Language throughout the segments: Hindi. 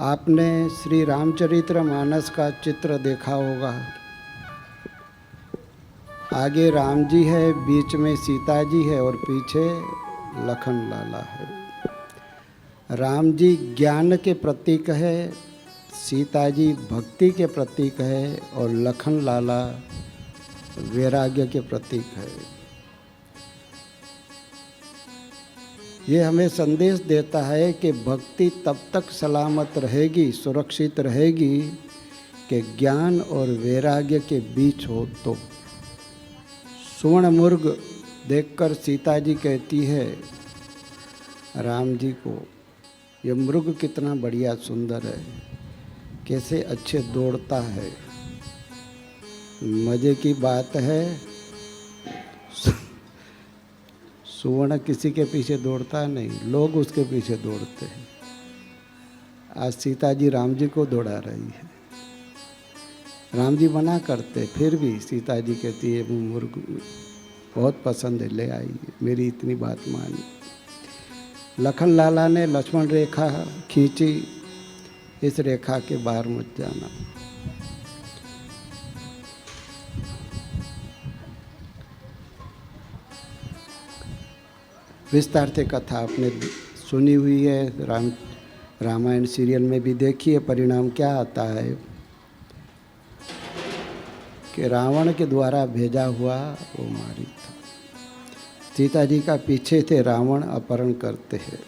आपने श्री रामचरितमानस का चित्र देखा होगा। आगे राम जी है, बीच में सीता जी है और पीछे लखन लाला है। राम जी ज्ञान के प्रतीक है, सीता जी भक्ति के प्रतीक है और लखन लाला वैराग्य के प्रतीक है। ये हमें संदेश देता है कि भक्ति तब तक सलामत रहेगी, सुरक्षित रहेगी कि ज्ञान और वैराग्य के बीच हो। तो स्वर्ण मुर्ग देखकर सीता जी कहती है राम जी को, ये मृग कितना बढ़िया सुंदर है, कैसे अच्छे दौड़ता है। मज़े की बात है, सुवर्ण किसी के पीछे दौड़ता नहीं, लोग उसके पीछे दौड़ते हैं। आज सीता जी राम जी को दौड़ा रही है। राम जी मना करते, फिर भी सीता जी कहती है मुर्ग बहुत पसंद है, ले आई, मेरी इतनी बात मानी। लखन लाला ने लक्ष्मण रेखा खींची, इस रेखा के बाहर मत जाना। विस्तार से कथा आपने सुनी हुई है, रामायण सीरियल में भी देखी है। परिणाम क्या आता है कि रावण के द्वारा भेजा हुआ वो मारी था। सीता जी का पीछे थे रावण अपहरण करते हैं।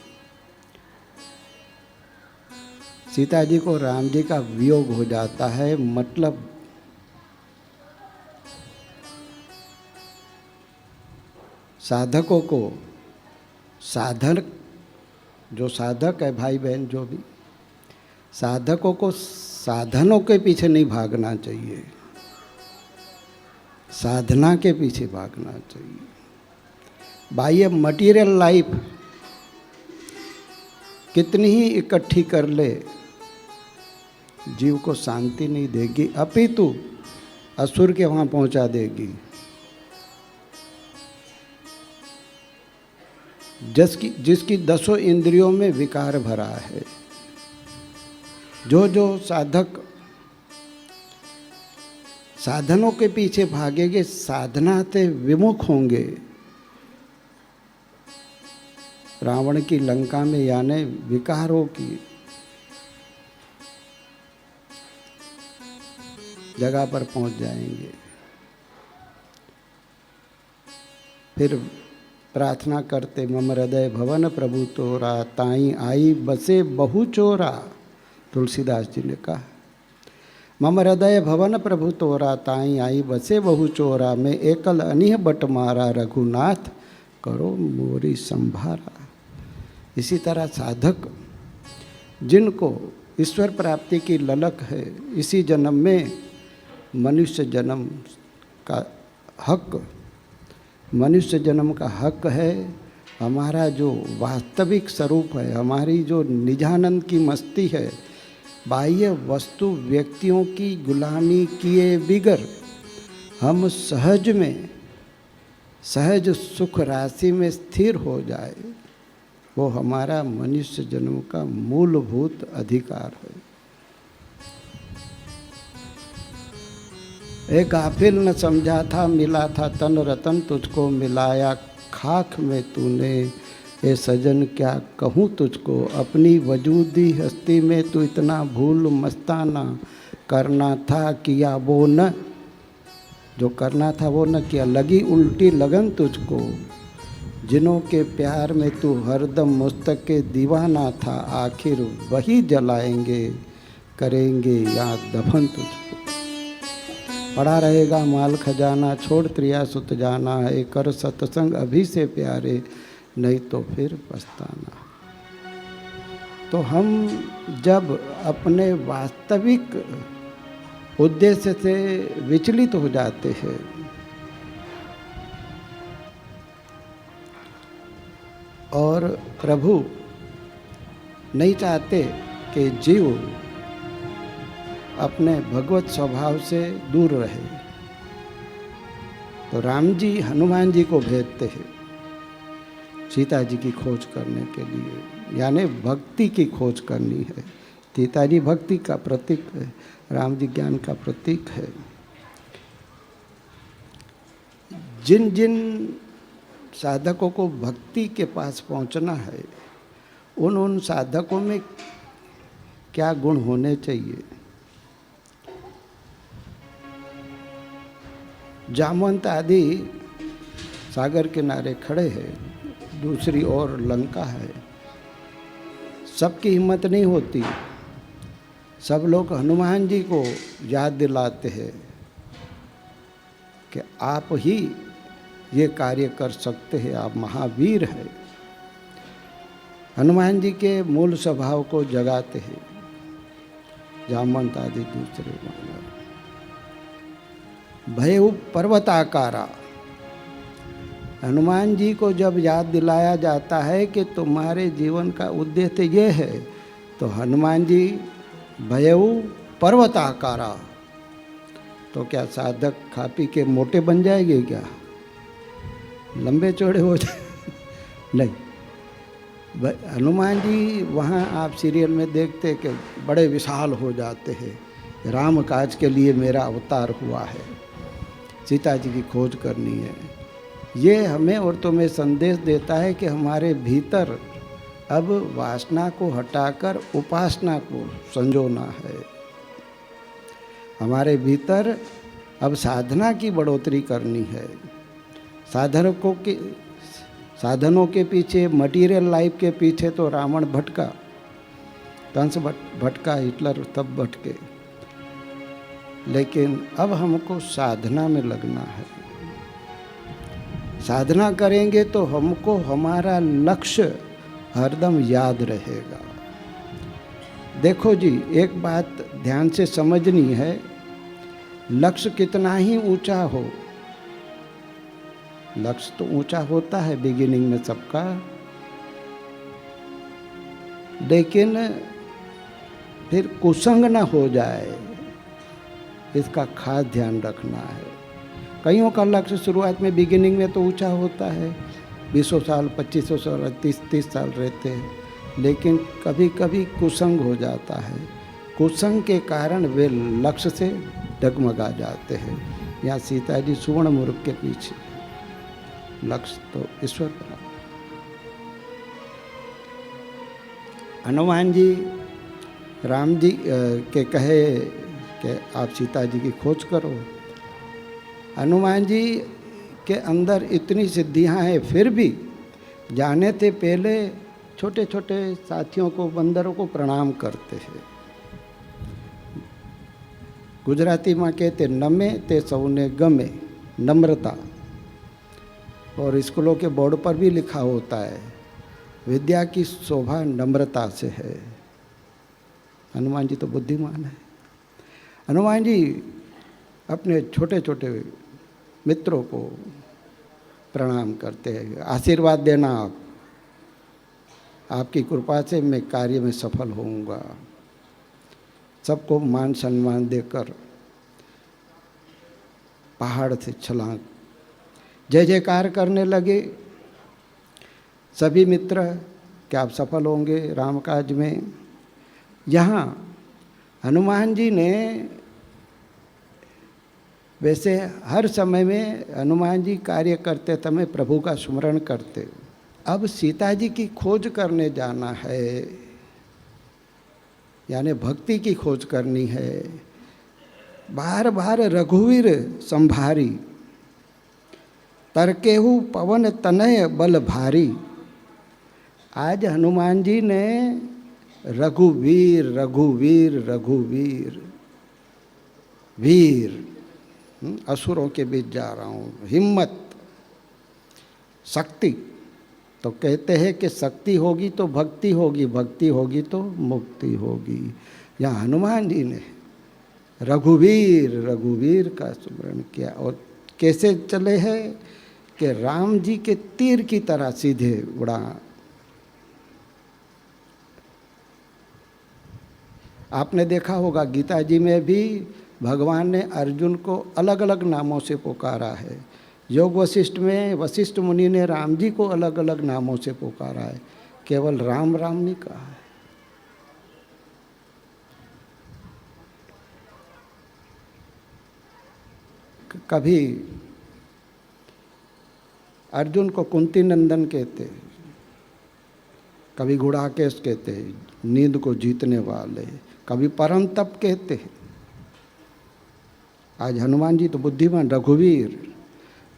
सीता जी को राम जी का वियोग हो जाता है, मतलब साधकों को, साधक जो साधक है भाई बहन, जो भी साधकों को साधनों के पीछे नहीं भागना चाहिए, साधना के पीछे भागना चाहिए। बाह्य मटीरियल लाइफ कितनी ही इकट्ठी कर ले, जीव को शांति नहीं देगी, अपितु असुर के वहाँ पहुँचा देगी। जिसकी 10 इंद्रियों में विकार भरा है। जो साधक साधनों के पीछे भागेंगे, साधना से विमुख होंगे, रावण की लंका में यानी विकारों की जगह पर पहुंच जाएंगे। फिर प्रार्थना करते, मम हृदय भवन प्रभु तोरा, ताई आई बसे बहु चोरा। तुलसीदास जी ने कहा, मम हृदय भवन प्रभु तोरा, ताई आई बसे बहु चोरा, मैं एकल अनिह बट मारा, रघुनाथ करो मोरी संभारा। इसी तरह साधक जिनको ईश्वर प्राप्ति की ललक है, इसी जन्म में मनुष्य जन्म का हक, मनुष्य जन्म का हक है। हमारा जो वास्तविक स्वरूप है, हमारी जो निजानंद की मस्ती है, बाह्य वस्तु व्यक्तियों की गुलामी किए बिगर हम सहज में, सहज सुख राशि में स्थिर हो जाए, वो हमारा मनुष्य जन्म का मूलभूत अधिकार है। एक गाफिल न समझा था, मिला था तन रतन तुझको मिलाया, खाक में तूने ए सजन क्या कहूँ तुझको, अपनी वजूदी हस्ती में तू इतना भूल मस्ताना, करना था किया वो न, जो करना था वो न किया, लगी उल्टी लगन तुझको, जिन्हों के प्यार में तू हरदम मुस्तक के दीवाना था, आखिर वही जलाएंगे करेंगे या दफन तुझको। पड़ा रहेगा माल खजाना, छोड़ त्रिया सुत जाना है, कर सत्संग अभी से प्यारे, नहीं तो फिर पछताना। तो हम जब अपने वास्तविक उद्देश्य से विचलित हो जाते हैं, और प्रभु नहीं चाहते कि जीव अपने भगवत स्वभाव से दूर रहे, तो राम जी हनुमान जी को भेजते हैं सीता जी की खोज करने के लिए, यानी भक्ति की खोज करनी है, सीता जी भक्ति का प्रतीक है, राम जी ज्ञान का प्रतीक है। जिन जिन साधकों को भक्ति के पास पहुंचना है, उन उन साधकों में क्या गुण होने चाहिए। जामवंत आदि सागर किनारे खड़े हैं, दूसरी ओर लंका है। सबकी हिम्मत नहीं होती, सब लोग हनुमान जी को याद दिलाते हैं कि आप ही ये कार्य कर सकते हैं, आप महावीर हैं। हनुमान जी के मूल स्वभाव को जगाते हैं जामवंत आदि दूसरे मानव। भय पर्वताकारा, हनुमान जी को जब याद दिलाया जाता है कि तुम्हारे जीवन का उद्देश्य ये है, तो हनुमान जी भयऊ पर्वताकारा, तो क्या साधक खा पी के मोटे बन जाएंगे क्या, लंबे चौड़े हो जाए? नहीं, हनुमान जी वहाँ आप सीरियल में देखते कि बड़े विशाल हो जाते हैं। राम काज के लिए मेरा अवतार हुआ है, सीता जी की खोज करनी है। ये हमें और तुम्हें संदेश देता है कि हमारे भीतर अब वासना को हटाकर उपासना को संजोना है। हमारे भीतर अब साधना की बढ़ोतरी करनी है। साधनों के पीछे, मटीरियल लाइफ के पीछे तो रावण भटका, कंस भटका, हिटलर तब भटके, लेकिन अब हमको साधना में लगना है। साधना करेंगे तो हमको हमारा लक्ष्य हरदम याद रहेगा। देखो जी, एक बात ध्यान से समझनी है, लक्ष्य कितना ही ऊंचा हो, लक्ष्य तो ऊंचा होता है बिगिनिंग में सबका, लेकिन फिर कुसंग ना हो जाए, इसका खास ध्यान रखना है। कईयों का लक्ष्य शुरुआत में बिगिनिंग में तो ऊंचा होता है, 20 साल 25 साल 30 साल रहते हैं, लेकिन कभी कभी कुसंग हो जाता है। कुसंग के कारण वे लक्ष्य से डगमगा जाते हैं। यहाँ सीता जी सुवर्ण मुर्ग के पीछे, लक्ष्य तो ईश्वर बना। हनुमान जी राम जी के कहे कि आप सीता जी की खोज करो। हनुमान जी के अंदर इतनी सिद्धियां हैं, फिर भी जाने से पहले छोटे छोटे साथियों को, बंदरों को प्रणाम करते हैं। गुजराती में कहते नमे ते सौने गमे, नम्रता। और स्कूलों के बोर्ड पर भी लिखा होता है, विद्या की शोभा नम्रता से है। हनुमान जी तो बुद्धिमान है। हनुमान जी अपने छोटे छोटे मित्रों को प्रणाम करते हैं, आशीर्वाद देना, आपकी कृपा से मैं कार्य में सफल होऊंगा। सबको मान सम्मान देकर पहाड़ से छलांग, जय जयकार करने लगे सभी मित्र कि आप सफल होंगे राम काज में। यहाँ हनुमान जी ने, वैसे हर समय में हनुमान जी कार्य करते समय प्रभु का स्मरण करते। अब सीता जी की खोज करने जाना है, यानी भक्ति की खोज करनी है। बार बार रघुवीर संभारी, तरकेहु पवन तनय बल भारी। आज हनुमान जी ने रघुवीर रघुवीर रघुवीर, वीर, असुरों के बीच जा रहा हूँ, हिम्मत, शक्ति। तो कहते हैं कि शक्ति होगी तो भक्ति होगी, भक्ति होगी तो मुक्ति होगी। यहाँ हनुमान जी ने रघुवीर रघुवीर का स्मरण किया। और कैसे चले हैं कि राम जी के तीर की तरह सीधे उड़ा। आपने देखा होगा गीता जी में भी भगवान ने अर्जुन को अलग अलग नामों से पुकारा है। योग वशिष्ठ में वशिष्ठ मुनि ने राम जी को अलग अलग नामों से पुकारा है, केवल राम राम नहीं कहा है। कभी अर्जुन को कुंती नंदन कहते, कभी गुड़ाकेश कहते, नींद को जीतने वाले, कभी परम तप कहते। आज हनुमान जी तो बुद्धिमान, रघुवीर।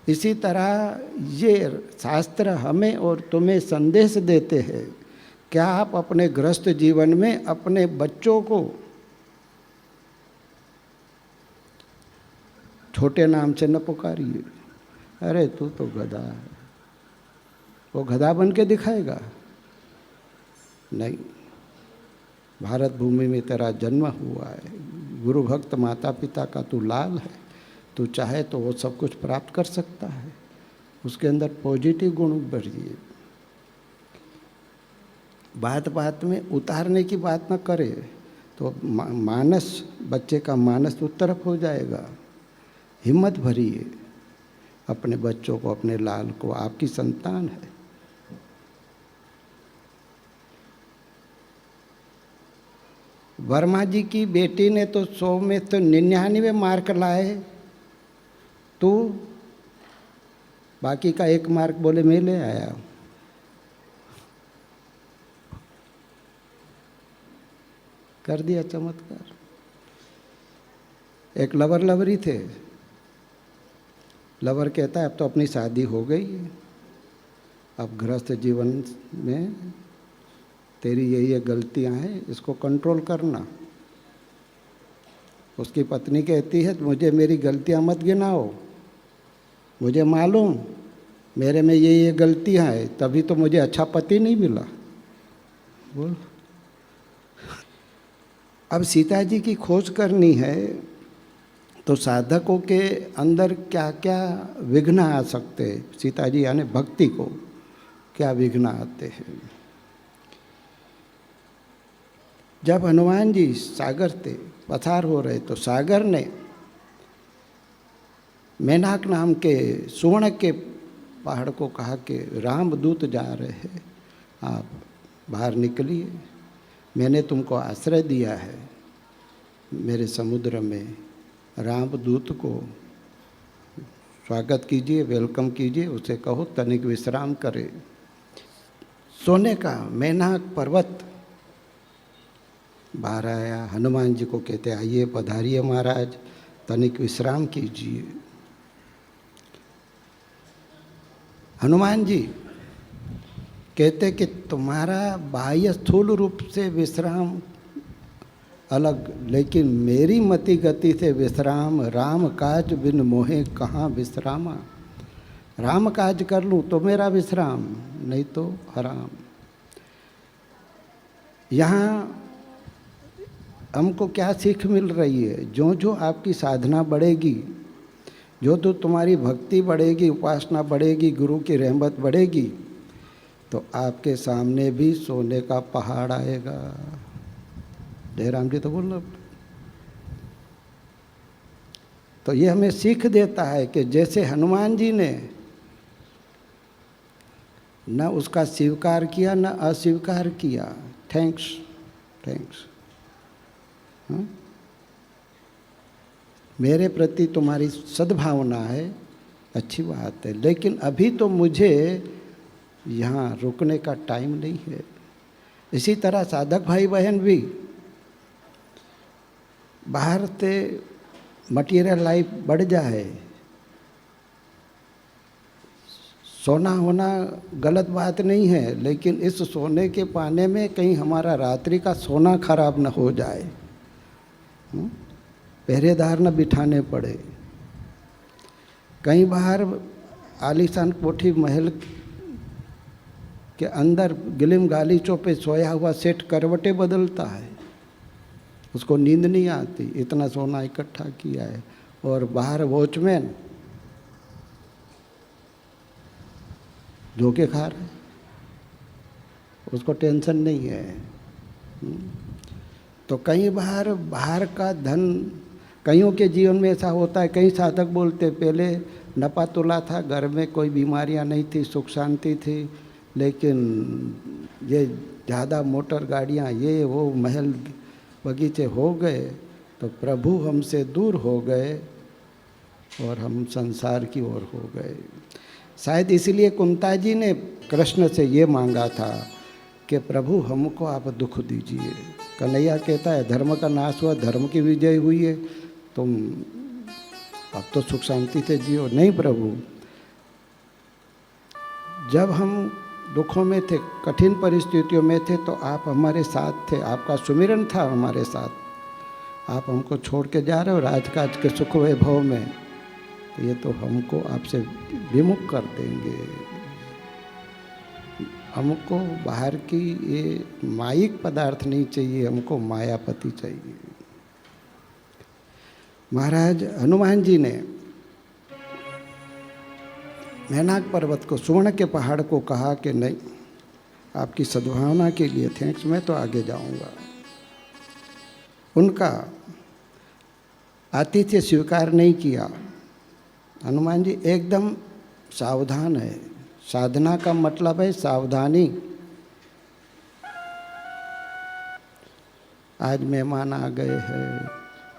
इसी तरह ये शास्त्र हमें और तुम्हें संदेश देते हैं, क्या आप अपने गृहस्थ जीवन में अपने बच्चों को छोटे नाम से न पुकारिए। अरे तू तो गधा है, वो गधा बन के दिखाएगा? नहीं, भारत भूमि में तेरा जन्म हुआ है, गुरु भक्त माता पिता का तू लाल है, तू चाहे तो वो सब कुछ प्राप्त कर सकता है। उसके अंदर पॉजिटिव गुण भरिए। बात बात में उतारने की बात न करे तो मानस, बच्चे का मानस उस तरफ हो जाएगा। हिम्मत भरिए अपने बच्चों को, अपने लाल को, आपकी संतान है। वर्मा जी की बेटी ने तो 100 में तो 99 मार्क लाए, तो बाकी का 1 मार्क बोले मैं ले आया। कर दिया चमत्कार। एक लवर लवरी थे, लवर कहता है अब तो अपनी शादी हो गई, अब गृहस्थ जीवन में तेरी यही गलतियां हैं, इसको कंट्रोल करना। उसकी पत्नी कहती है मुझे मेरी गलतियां मत गिनाओ, मुझे मालूम मेरे में ये गलतियां हैं, तभी तो मुझे अच्छा पति नहीं मिला। बोल, अब सीता जी की खोज करनी है तो साधकों के अंदर क्या क्या विघ्न आ सकते हैं, सीता जी यानी भक्ति को क्या विघ्न आते हैं। जब हनुमान जी सागर थे, पथार हो रहे, तो सागर ने मेनाक नाम के सुवर्ण के पहाड़ को कहा कि रामदूत जा रहे हैं, आप बाहर निकलिए, मैंने तुमको आश्रय दिया है मेरे समुद्र में, रामदूत को स्वागत कीजिए, वेलकम कीजिए, उसे कहो तनिक विश्राम करे। सोने का मेनाक पर्वत बाहर आया, हनुमान जी को कहते आइए पधारिए महाराज, तनिक विश्राम कीजिए। हनुमान जी कहते कि तुम्हारा बाह्य स्थूल रूप से विश्राम अलग, लेकिन मेरी मति गति से विश्राम, राम काज बिन मोहे कहाँ विश्रामा। राम काज कर लूँ तो मेरा विश्राम, नहीं तो हराम। यहाँ हमको क्या सीख मिल रही है, जो जो आपकी साधना बढ़ेगी, जो तो तुम्हारी भक्ति बढ़ेगी, उपासना बढ़ेगी, गुरु की रहमत बढ़ेगी, तो आपके सामने भी सोने का पहाड़ आएगा। जयराम जी तो बोल रहे। तो ये हमें सीख देता है कि जैसे हनुमान जी ने न उसका स्वीकार किया न अस्वीकार किया, थैंक्स थैंक्स, मेरे प्रति तुम्हारी सद्भावना है, अच्छी बात है, लेकिन अभी तो मुझे यहाँ रुकने का टाइम नहीं है। इसी तरह साधक भाई बहन भी बाहर से मटीरियल लाइफ बढ़ जाए, सोना होना गलत बात नहीं है, लेकिन इस सोने के पाने में कहीं हमारा रात्रि का सोना खराब न हो जाए, पहरेदार न बिठाने पड़े। कई बार आलीशान कोठी महल के अंदर गिलिम गालीचों पे सोया हुआ सेठ करवटें बदलता है, उसको नींद नहीं आती, इतना सोना इकट्ठा किया है, और बाहर वॉचमैन धोखे खा रहे, उसको टेंशन नहीं है। तो कई बार बाहर का धन, कईयों के जीवन में ऐसा होता है, कई साधक बोलते पहले नपा तुला था, घर में कोई बीमारियां नहीं थी, सुख शांति थी, लेकिन ये ज़्यादा मोटर गाड़ियां, ये वो महल बगीचे हो गए तो प्रभु हमसे दूर हो गए, और हम संसार की ओर हो गए। शायद इसलिए कुंता जी ने कृष्ण से ये मांगा था कि प्रभु हमको आप दुख दीजिए। कन्हैया कहता है धर्म का नाश हुआ, धर्म की विजय हुई है, तुम अब तो सुख शांति से जियो। नहीं प्रभु, जब हम दुखों में थे, कठिन परिस्थितियों में थे, तो आप हमारे साथ थे, आपका सुमिरन था हमारे साथ। आप हमको छोड़ के जा रहे हो राजकाज के सुख वैभव में, तो ये तो हमको आपसे विमुख कर देंगे। हमको बाहर की ये मायिक पदार्थ नहीं चाहिए, हमको मायापति चाहिए। महाराज हनुमान जी ने मैनाक पर्वत को, सुवर्ण के पहाड़ को कहा कि नहीं, आपकी सद्भावना के लिए थैंक्स, मैं तो आगे जाऊंगा। उनका आतिथ्य स्वीकार नहीं किया। हनुमान जी एकदम सावधान है। साधना का मतलब है सावधानी। आज मेहमान आ गए हैं,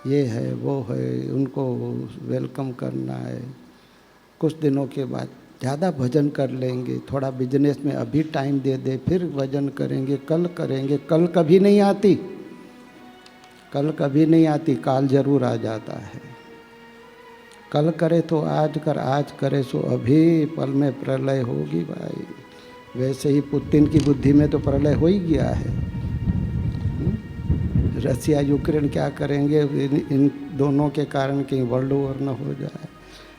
ये है वो है, उनको वेलकम करना है। कुछ दिनों के बाद ज़्यादा भजन कर लेंगे, थोड़ा बिजनेस में अभी टाइम दे दे, फिर भजन करेंगे, कल करेंगे। कल कभी नहीं आती, कल कभी नहीं आती, काल जरूर आ जाता है। कल करे तो आज कर, आज करे सो अभी, पल में प्रलय होगी भाई। वैसे ही पुतिन की बुद्धि में तो प्रलय हो ही गया है। रसिया यूक्रेन क्या करेंगे, इन दोनों के कारण कहीं वर्ल्ड वॉर न हो जाए।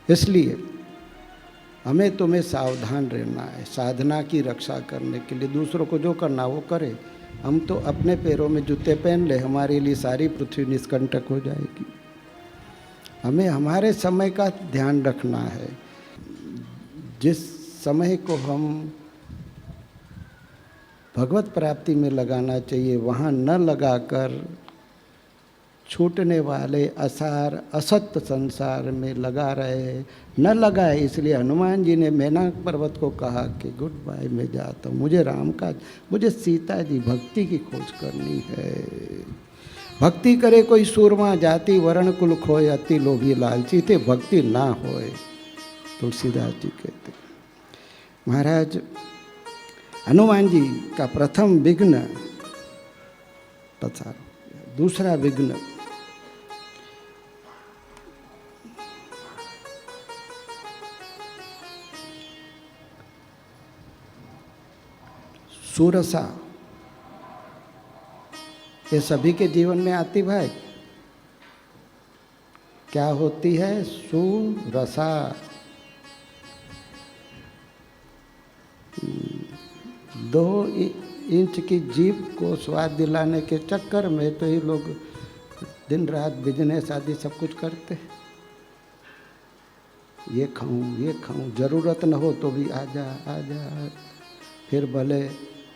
इसलिए हमें तुम्हें सावधान रहना है, साधना की रक्षा करने के लिए। दूसरों को जो करना वो करे, हम तो अपने पैरों में जूते पहन ले, हमारे लिए सारी पृथ्वी निष्कंटक हो जाएगी। हमें हमारे समय का ध्यान रखना है। जिस समय को हम भगवत प्राप्ति में लगाना चाहिए, वहाँ न लगाकर छूटने वाले असार असत्य संसार में लगा रहे हैं। न लगाए, इसलिए हनुमान जी ने मैनाक पर्वत को कहा कि गुड बाय, मैं जाता हूँ, मुझे राम का, मुझे सीता जी भक्ति की खोज करनी है। भक्ति करे कोई सूरमा, जाति वर्ण कुल खोए, अति लोभी लालची थे भक्ति ना होए, तुलसीदास जी कहते। महाराज हनुमान जी का प्रथम विघ्न पसार, दूसरा विघ्न सुरसा। ये सभी के जीवन में आती भाई। क्या होती है? सुरसा। 2 इंच की जीभ को स्वाद दिलाने के चक्कर में तो ये लोग दिन रात बिजनेस आदि सब कुछ करते हैं। ये खाऊं, ज़रूरत न हो तो भी आजा। फिर भले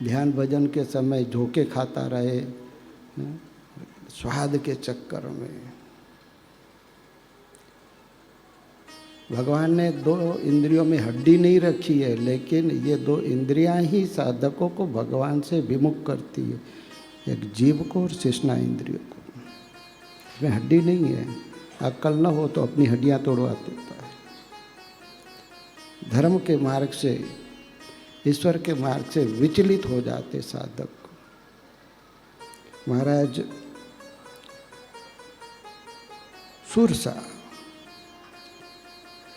ध्यान भजन के समय झोंके खाता रहे, स्वाद के चक्कर में। भगवान ने 2 इंद्रियों में हड्डी नहीं रखी है, लेकिन ये 2 इंद्रियां ही साधकों को भगवान से विमुख करती है, एक जीव को और शेषना इंद्रियों को। इसमें हड्डी नहीं है। अक्ल न हो तो अपनी हड्डियां तोड़वा देता है। धर्म के मार्ग से, ईश्वर के मार्ग से विचलित हो जाते साधक। महाराज सुरसा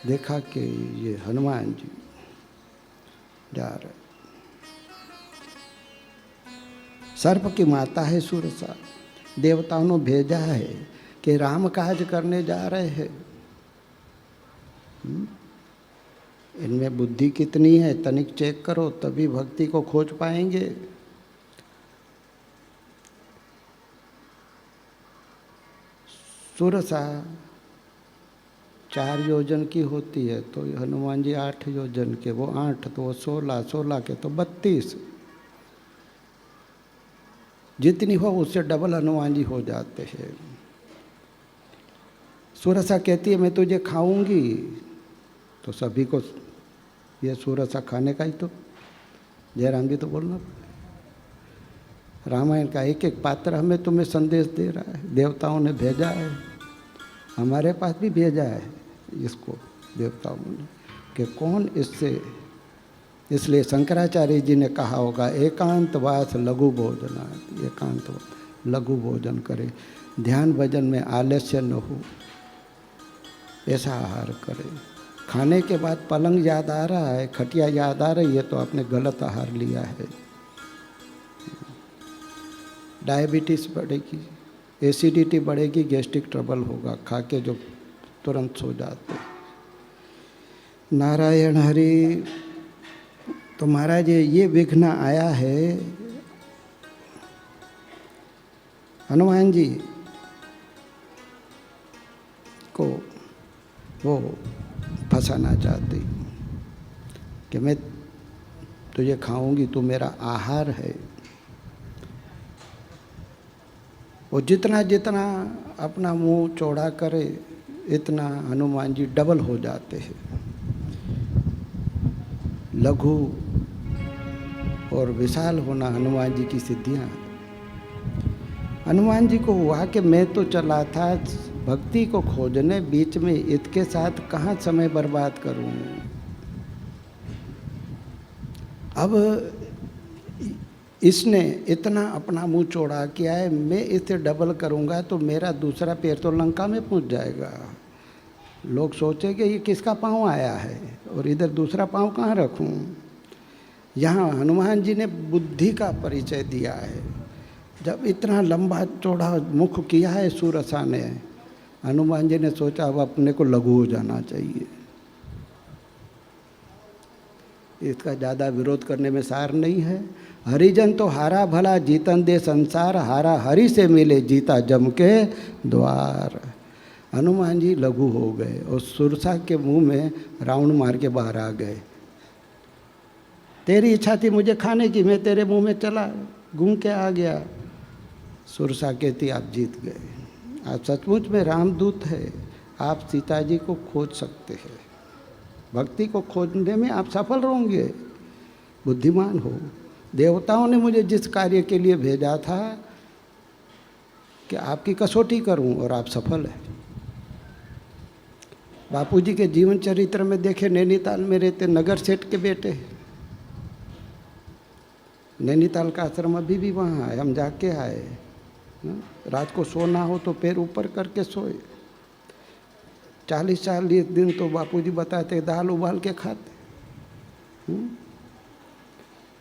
देखा कि ये हनुमान जी जा रहे, सर्प की माता है सुरसा। देवताओं ने भेजा है कि राम काज करने जा रहे हैं। इनमें बुद्धि कितनी है तनिक चेक करो, तभी भक्ति को खोज पाएंगे। सुरसा 4 योजन की होती है, तो हनुमान जी 8 योजन के, वो 8 तो वो 16 के तो 32। जितनी हो उससे डबल हनुमान जी हो जाते हैं। सुरसा कहती है मैं तुझे खाऊंगी, तो सभी को ये सुरसा खाने का ही तो, जयराम जी तो बोलना। रामायण का एक एक पात्र हमें तुम्हें संदेश दे रहा है। देवताओं ने भेजा है, हमारे पास भी भेजा है। इसको देवताओं ने कि कौन इससे, इसलिए शंकराचार्य जी ने कहा होगा एकांतवास लघु भोजना, एकांतवास लघु भोजन करे, ध्यान भजन में आलस्य न हो, ऐसा आहार करे। खाने के बाद पलंग याद आ रहा है, खटिया याद आ रही है, तो आपने गलत आहार लिया है। डायबिटीज़ बढ़ेगी, एसिडिटी बढ़ेगी, गैस्ट्रिक ट्रबल होगा, खा के जो तुरंत सो जाते। नारायण हरि। तो महाराज ये विघ्न आया है, हनुमान जी को वो फंसाना चाहती कि मैं तुझे खाऊंगी, तू मेरा आहार है। वो जितना जितना अपना मुंह चौड़ा करे, इतना हनुमान जी डबल हो जाते हैं। लघु और विशाल होना हनुमान जी की सिद्धियां। हनुमान जी को हुआ कि मैं तो चला था भक्ति को खोजने, बीच में इसके साथ कहाँ समय बर्बाद करूं। अब इसने इतना अपना मुंह चौड़ा किया है, मैं इसे डबल करूंगा तो मेरा दूसरा पैर तो लंका में पहुंच जाएगा। लोग सोचेंगे ये किसका पाँव आया है और इधर दूसरा पाँव कहाँ रखूं। यहाँ हनुमान जी ने बुद्धि का परिचय दिया है। जब इतना लंबा चौड़ा मुख किया है सूरसा ने, हनुमान जी ने सोचा अब अपने को लघु हो जाना चाहिए, इसका ज़्यादा विरोध करने में सार नहीं है। हरिजन तो हारा भला जीतन दे संसार, हारा हरि से मिले जीता जम के द्वार। हनुमान जी लघु हो गए और सुरसा के मुंह में राउंड मार के बाहर आ गए। तेरी इच्छा थी मुझे खाने की, मैं तेरे मुंह में चला घूम के आ गया। सुरसा कहती आप जीत गए, आप सचमुच में रामदूत है, आप सीता जी को खोज सकते हैं, भक्ति को खोजने में आप सफल होंगे, बुद्धिमान हो। देवताओं ने मुझे जिस कार्य के लिए भेजा था कि आपकी कसौटी करूं और आप सफल हैं। बापूजी के जीवन चरित्र में देखे, नैनीताल में रहते नगर सेठ के बेटे, नैनीताल का आश्रम अभी भी वहाँ है, हम जाके आए। रात को सोना हो तो पैर ऊपर करके सोए। 40-40 दिन तो बापूजी बताते दाल उबाल के खाते।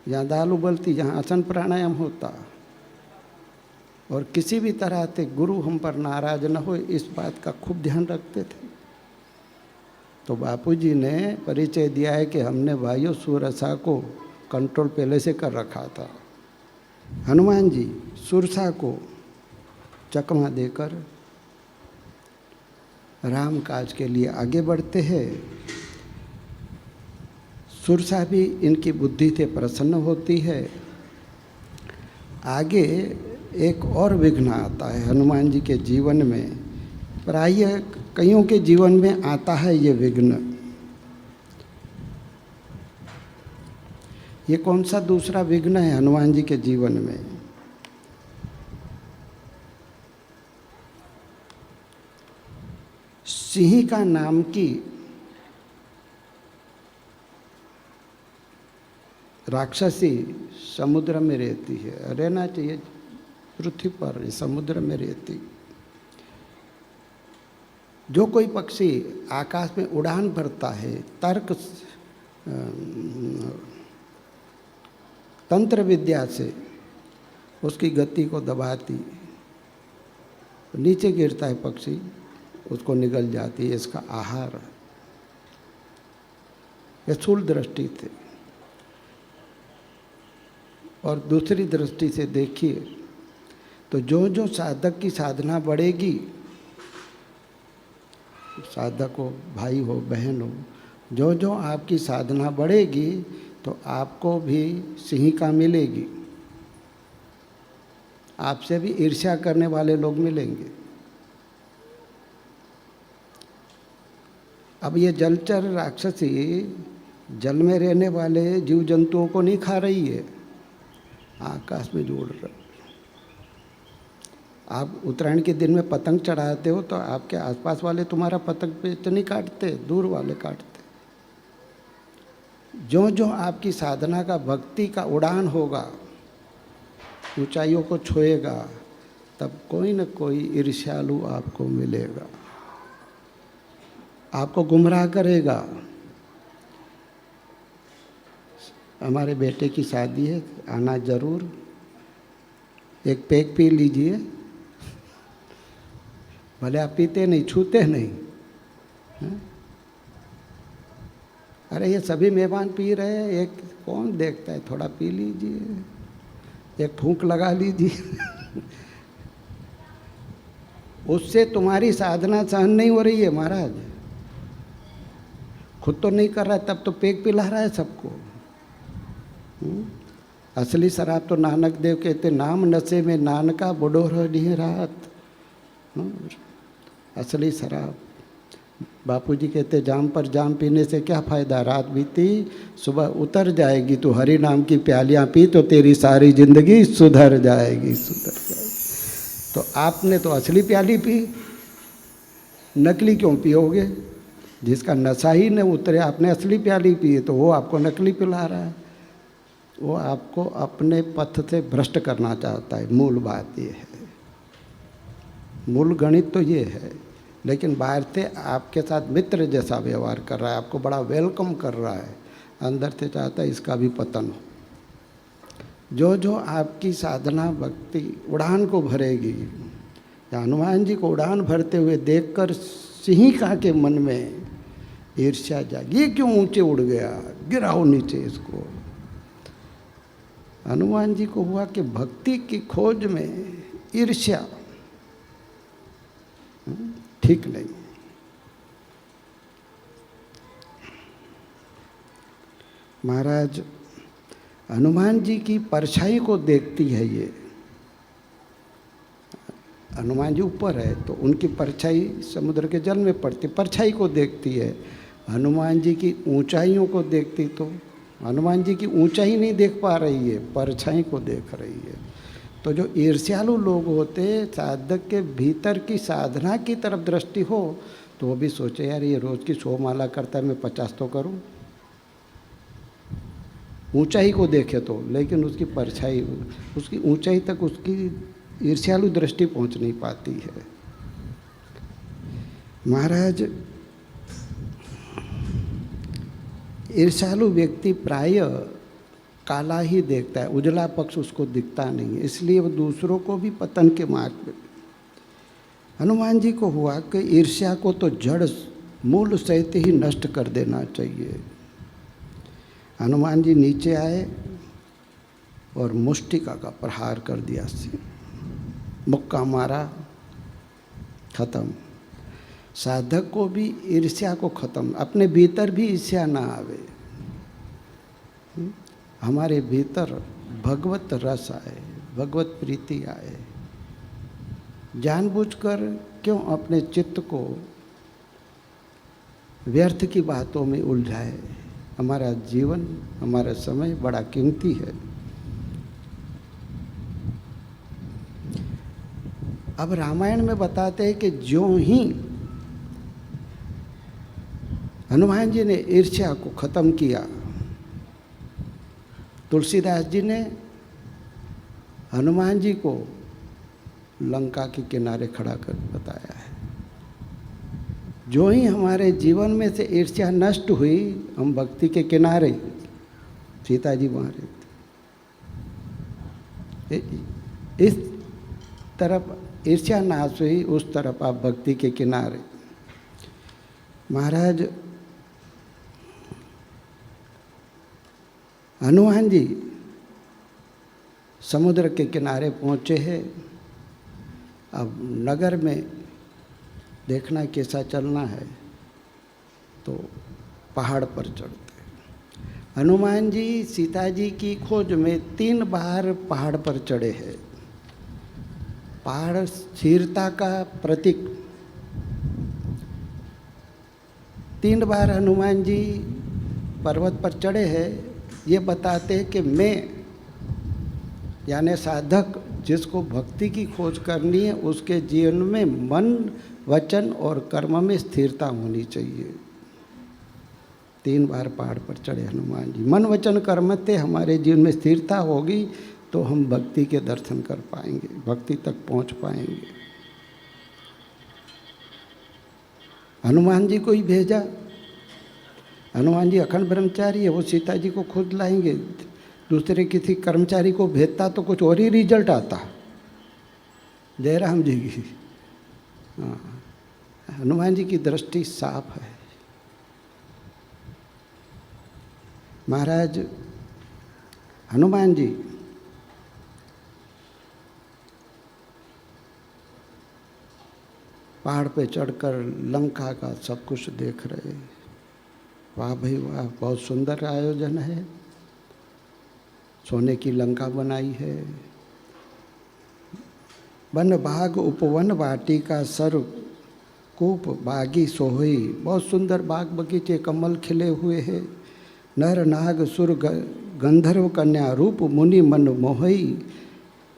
यहाँ दाल उबलती, यहाँ आसन प्राणायाम होता, और किसी भी तरह से गुरु हम पर नाराज न हो इस बात का खूब ध्यान रखते थे। तो बापूजी ने परिचय दिया है कि हमने भाइयों सुरसा को कंट्रोल पहले से कर रखा था। हनुमान जी सुरसा को चकमा देकर राम काज के लिए आगे बढ़ते हैं। सुरसा भी इनकी बुद्धि से प्रसन्न होती है। आगे एक और विघ्न आता है हनुमान जी के जीवन में, प्रायः कईयों के जीवन में आता है ये विघ्न। ये कौन सा दूसरा विघ्न है हनुमान जी के जीवन में? सिंहिका नाम की राक्षसी समुद्र में रहती है, रहना चाहिए पृथ्वी पर, समुद्र में रहती। जो कोई पक्षी आकाश में उड़ान भरता है, तर्क तंत्र विद्या से उसकी गति को दबाती, नीचे गिरता है पक्षी, उसको निगल जाती है, इसका आहार। यह स्थूल दृष्टि से। और दूसरी दृष्टि से देखिए तो जो जो साधक की साधना बढ़ेगी, साधक हो, भाई हो, बहन हो, जो जो आपकी साधना बढ़ेगी तो आपको भी सिंहिका मिलेगी, आपसे भी ईर्ष्या करने वाले लोग मिलेंगे। अब ये जलचर राक्षसी जल में रहने वाले जीव जंतुओं को नहीं खा रही है, आकाश में जोड़ रहा। आप उत्तरायण के दिन में पतंग चढ़ाते हो तो आपके आसपास वाले तुम्हारा पतंग पे तो नहीं काटते, दूर वाले काटते। जो जो आपकी साधना का, भक्ति का उड़ान होगा, ऊंचाइयों को छुएगा, तब कोई न कोई ईर्ष्यालु आपको मिलेगा, आपको गुमराह करेगा। हमारे बेटे की शादी है, आना जरूर, एक पैक पी लीजिए, भले आप पीते नहीं, छूते नहीं। है? अरे ये सभी मेहमान पी रहे हैं, एक कौन देखता है, थोड़ा पी लीजिए, एक फूंक लगा लीजिए। उससे तुम्हारी साधना सहन नहीं हो रही है महाराज। खुद तो नहीं कर रहा है, तब तो पेक पिला रहा है सबको। असली शराब तो नानक देव कहते, नाम नशे में नानका बुढ़ो रही रात। असली शराब, बापूजी कहते जाम पर जाम पीने से क्या फ़ायदा, रात बीती सुबह उतर जाएगी, तो हरि नाम की प्यालियाँ पी तो तेरी सारी जिंदगी सुधर जाएगी, सुधर जाएगी। तो आपने तो असली प्याली पी, नकली क्यों पियोगे? जिसका नशा ही न उतरे, आपने असली प्याली पी तो वो आपको नकली पिला रहा है। वो आपको अपने पथ से भ्रष्ट करना चाहता है। मूल बात ये है, मूल गणित तो ये है। लेकिन बाहर से आपके साथ मित्र जैसा व्यवहार कर रहा है, आपको बड़ा वेलकम कर रहा है, अंदर से चाहता है इसका भी पतन हो। जो जो आपकी साधना भक्ति उड़ान को भरेगी, हनुमान जी को उड़ान भरते हुए देखकर सिंहिका के मन में ईर्ष्या जागी, ये क्यों ऊंचे उड़ गया, गिराओ नीचे इसको। हनुमान जी को हुआ कि भक्ति की खोज में ईर्ष्या ठीक नहीं। महाराज हनुमान जी की परछाई को देखती है ये। हनुमान जी ऊपर है तो उनकी परछाई समुद्र के जल में पड़ती, परछाई को देखती है। हनुमान जी की ऊंचाइयों को देखती तो हनुमान जी की ऊंचाई नहीं देख पा रही है, परछाई को देख रही है। तो जो ईर्ष्यालु लोग होते, साधक के भीतर की साधना की तरफ दृष्टि हो तो वो भी सोचे यार ये रोज़ की 100 माला करता है, मैं 50 तो करूं। ऊंचाई को देखे तो, लेकिन उसकी परछाई, उसकी ऊंचाई तक उसकी ईर्ष्यालु दृष्टि पहुंच नहीं पाती है। महाराज ईर्ष्यालु व्यक्ति प्रायः काला ही देखता है, उजला पक्ष उसको दिखता नहीं है, इसलिए वो दूसरों को भी पतन के मार्ग में। हनुमान जी को हुआ कि ईर्ष्या को तो जड़ मूल सहित ही नष्ट कर देना चाहिए। हनुमान जी नीचे आए और मुष्टिका का प्रहार कर दिया, मुक्का मारा, खत्म। साधक को भी ईर्ष्या को खत्म, अपने भीतर भी ईर्ष्या ना आवे, हमारे भीतर भगवत रस आए, भगवत प्रीति आए। जानबूझकर क्यों अपने चित्त को व्यर्थ की बातों में उलझाए। हमारा जीवन, हमारा समय बड़ा कीमती है। अब रामायण में बताते हैं कि ज्यों ही हनुमान जी ने ईर्ष्या को खत्म किया, तुलसीदास जी ने हनुमान जी को लंका के किनारे खड़ा कर बताया है। जो ही हमारे जीवन में से ईर्ष्या नष्ट हुई, हम भक्ति के किनारे, सीता जी वहाँ रहती, इस तरफ ईर्ष्या नाश हुई, उस तरफ आप भक्ति के किनारे। महाराज हनुमान जी समुद्र के किनारे पहुँचे हैं। अब नगर में देखना कैसा चलना है, तो पहाड़ पर चढ़ते। हनुमान जी सीता जी की खोज में 3 बार पहाड़ पर चढ़े हैं। पहाड़ स्थिरता का प्रतीक। 3 बार हनुमान जी पर्वत पर चढ़े हैं, ये बताते कि मैं यानी साधक जिसको भक्ति की खोज करनी है उसके जीवन में मन, वचन और कर्म में स्थिरता होनी चाहिए। 3 बार पहाड़ पर चढ़े हनुमान जी। मन, वचन, कर्म से हमारे जीवन में स्थिरता होगी तो हम भक्ति के दर्शन कर पाएंगे, भक्ति तक पहुंच पाएंगे। हनुमान जी को ही भेजा। हनुमान जी अखंड ब्रह्मचारी है, वो सीता जी को खुद लाएंगे। दूसरे किसी कर्मचारी को भेजता तो कुछ और ही रिजल्ट आता। जयराम जी की, हाँ, हनुमान जी की दृष्टि साफ है। महाराज हनुमान जी पहाड़ पे चढ़कर लंका का सब कुछ देख रहे। वाह भाई वाह, बहुत सुंदर आयोजन है। सोने की लंका बनाई है। वन बाग उपवन वाटिका सर कूप बागी सोहई, बहुत सुंदर बाग बगीचे, कमल खिले हुए हैं। नर नाग सुर गंधर्व कन्या रूप मुनि मन मोहई,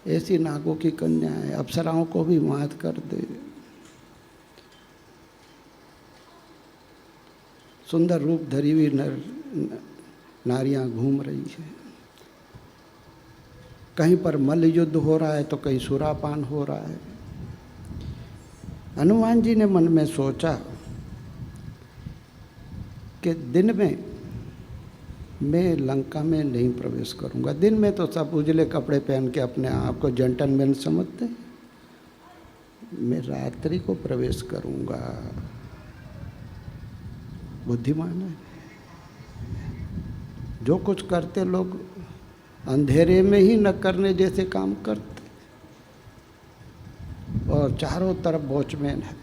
ऐसी नागों की कन्या है, अप्सराओं को भी मात कर दे। सुंदर रूप धरी हुई नारियां घूम रही है। कहीं पर मल्ल युद्ध हो रहा है तो कहीं सुरापान हो रहा है। हनुमान जी ने मन में सोचा कि दिन में मैं लंका में नहीं प्रवेश करूंगा। दिन में तो सब उजले कपड़े पहन के अपने आप को जेंटलमैन समझते, मैं रात्रि को प्रवेश करूंगा। बुद्धिमान है। जो कुछ करते लोग अंधेरे में ही न करने जैसे काम करते, और चारों तरफ वॉचमैन है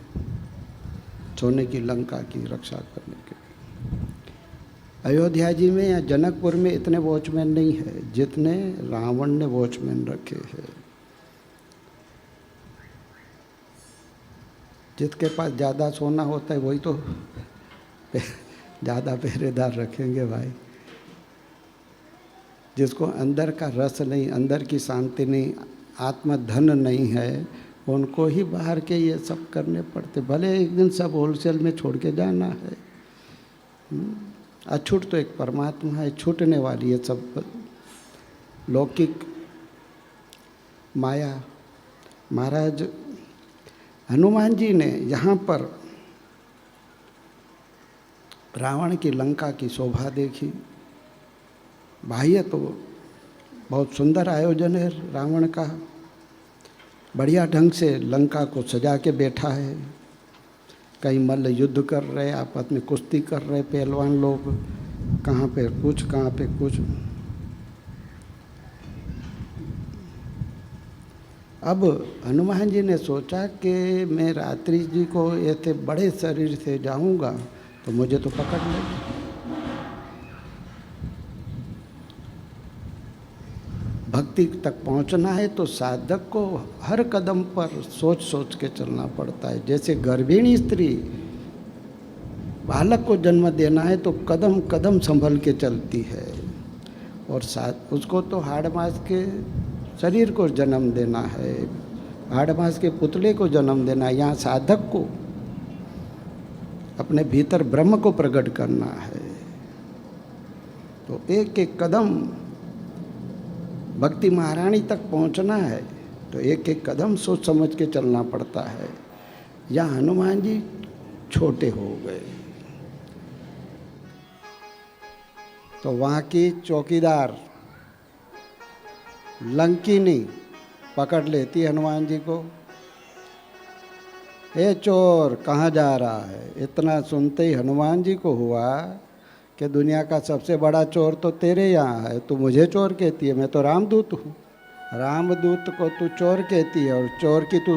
सोने की लंका की रक्षा करने के। अयोध्या जी में या जनकपुर में इतने वॉचमैन नहीं है जितने रावण ने वॉचमैन रखे हैं। जिसके पास ज़्यादा सोना होता है वही तो ज़्यादा पहरेदार रखेंगे भाई। जिसको अंदर का रस नहीं, अंदर की शांति नहीं, आत्मधन नहीं है, उनको ही बाहर के ये सब करने पड़ते। भले एक दिन सब होलसेल में छोड़ के जाना है। अछूट तो एक परमात्मा है, छूटने वाली है सब लौकिक माया। महाराज हनुमान जी ने यहाँ पर रावण की लंका की शोभा देखी। बाह्य तो बहुत सुंदर आयोजन है रावण का, बढ़िया ढंग से लंका को सजा के बैठा है। कई मल्ल युद्ध कर रहे, आपस में कुश्ती कर रहे पहलवान लोग, कहाँ पे कुछ कहाँ पे कुछ। अब हनुमान जी ने सोचा कि मैं रात्रि जी को ऐसे बड़े शरीर से जाऊंगा तो मुझे तो पकड़ लेगा। भक्ति तक पहुंचना है तो साधक को हर कदम पर सोच सोच के चलना पड़ता है। जैसे गर्भिणी स्त्री बालक को जन्म देना है तो कदम कदम संभल के चलती है, और साथ उसको तो हाड़ मास के शरीर को जन्म देना है, हाड़ मास के पुतले को जन्म देना है। यहाँ साधक को अपने भीतर ब्रह्म को प्रकट करना है। तो एक एक कदम भक्ति महारानी तक पहुंचना है तो एक एक कदम सोच समझ के चलना पड़ता है। या हनुमान जी छोटे हो गए तो वहाँ की चौकीदार लंकिनी पकड़ लेती हनुमान जी को। ए चोर, कहाँ जा रहा है? इतना सुनते ही हनुमान जी को हुआ कि दुनिया का सबसे बड़ा चोर तो तेरे यहाँ है, तू मुझे चोर कहती है, मैं तो रामदूत हूँ। रामदूत को तू चोर कहती है और चोर की तू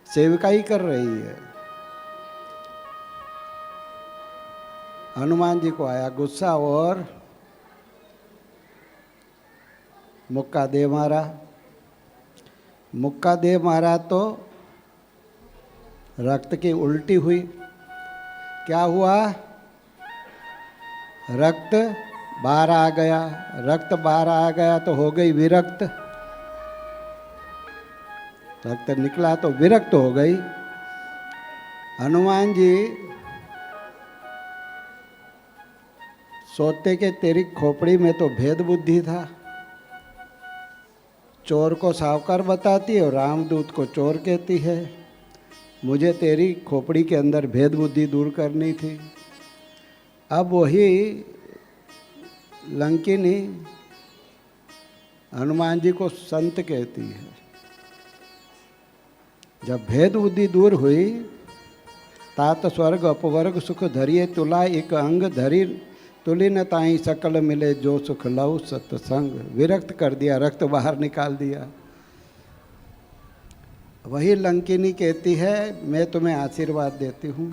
सेविकाई कर रही है। हनुमान जी को आया गुस्सा और मुक्का दे मारा। मुक्का दे मारा तो रक्त की उल्टी हुई। क्या हुआ? रक्त बाहर आ गया, रक्त बाहर आ गया तो हो गई विरक्त, रक्त निकला तो विरक्त हो गई। हनुमान जी सोचते कि तेरी खोपड़ी में तो भेद बुद्धि था, चोर को सावकार बताती है और रामदूत को चोर कहती है। मुझे तेरी खोपड़ी के अंदर भेद बुद्धि दूर करनी थी। अब वही लंकिनी हनुमान जी को संत कहती है। जब भेद बुद्धि दूर हुई, तात स्वर्ग अपवर्ग सुख धरिए तुला, एक अंग धरी तुली न ताई सकल मिले जो सुख लव सत्संग। विरक्त कर दिया, रक्त बाहर निकाल दिया। वही लंकिनी कहती है मैं तुम्हें आशीर्वाद देती हूँ,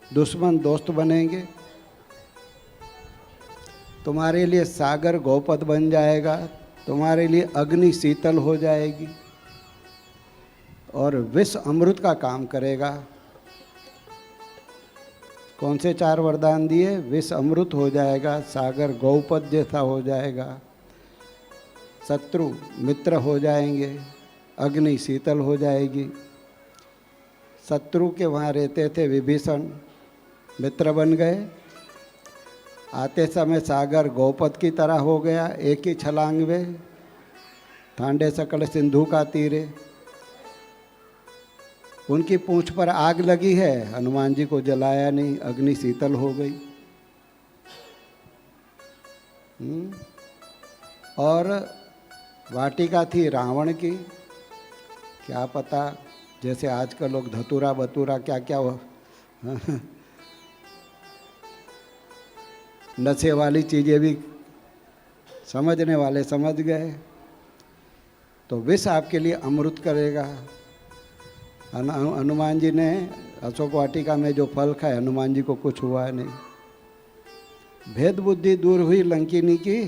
दुश्मन दोस्त बनेंगे, तुम्हारे लिए सागर गौपद बन जाएगा, तुम्हारे लिए अग्नि शीतल हो जाएगी और विष अमृत का काम करेगा। कौन से 4 वरदान दिए? विष अमृत हो जाएगा, सागर गौपद जैसा हो जाएगा, शत्रु मित्र हो जाएंगे, अग्नि शीतल हो जाएगी। शत्रु के वहाँ रहते थे विभीषण, मित्र बन गए। आते समय सागर गौपद की तरह हो गया, एक ही छलांग में, ठांडे सकल सिंधु का तीरे। उनकी पूंछ पर आग लगी है, हनुमान जी को जलाया नहीं, अग्नि शीतल हो गई। और वाटिका थी रावण की, क्या पता जैसे आजकल लोग धतूरा बतूरा क्या क्या हो नशे वाली चीज़ें भी समझने वाले समझ गए। तो विष आपके लिए अमृत करेगा। हनुमान जी ने अशोक वाटिका में जो फल खाए, हनुमान जी को कुछ हुआ नहीं। भेद बुद्धि दूर हुई लंकिनी की,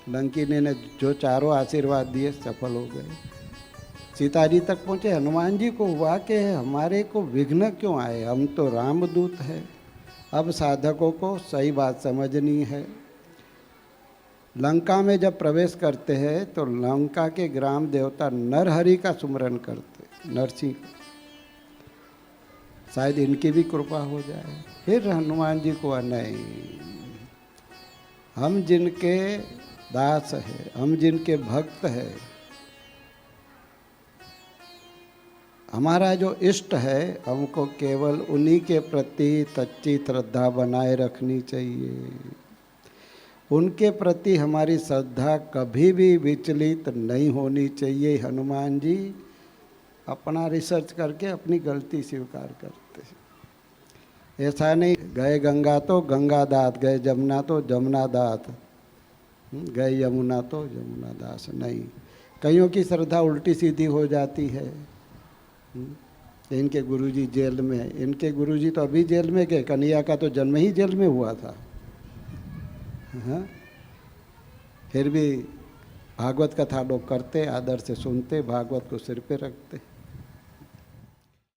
लंकिनी ने जो 4 आशीर्वाद दिए सफल हो गए। सीता जी तक पहुँचे। हनुमान जी को हुआ कि हमारे को विघ्न क्यों आए, हम तो रामदूत है। अब साधकों को सही बात समझनी है। लंका में जब प्रवेश करते हैं तो लंका के ग्राम देवता नरहरि का सुमरन करते, नरसिंह, शायद इनकी भी कृपा हो जाए। फिर हनुमान जी को नहीं, हम जिनके दास है, हम जिनके भक्त है, हमारा जो इष्ट है, हमको केवल उन्हीं के प्रति सच्ची श्रद्धा बनाए रखनी चाहिए। उनके प्रति हमारी श्रद्धा कभी भी विचलित नहीं होनी चाहिए। हनुमान जी अपना रिसर्च करके अपनी गलती स्वीकार करते हैं। ऐसा नहीं गए गंगा तो गंगा दात, गए जमुना तो जमुना दात, गए यमुना तो यमुना दास। नहीं, कईयों की श्रद्धा उल्टी सीधी हो जाती है। इनके गुरुजी जेल में, इनके गुरुजी तो अभी जेल में गए, कन्हैया का तो जन्म ही जेल में हुआ था। हाँ, फिर भी भागवत कथा लोग करते, आदर से सुनते, भागवत को सिर पे रखते।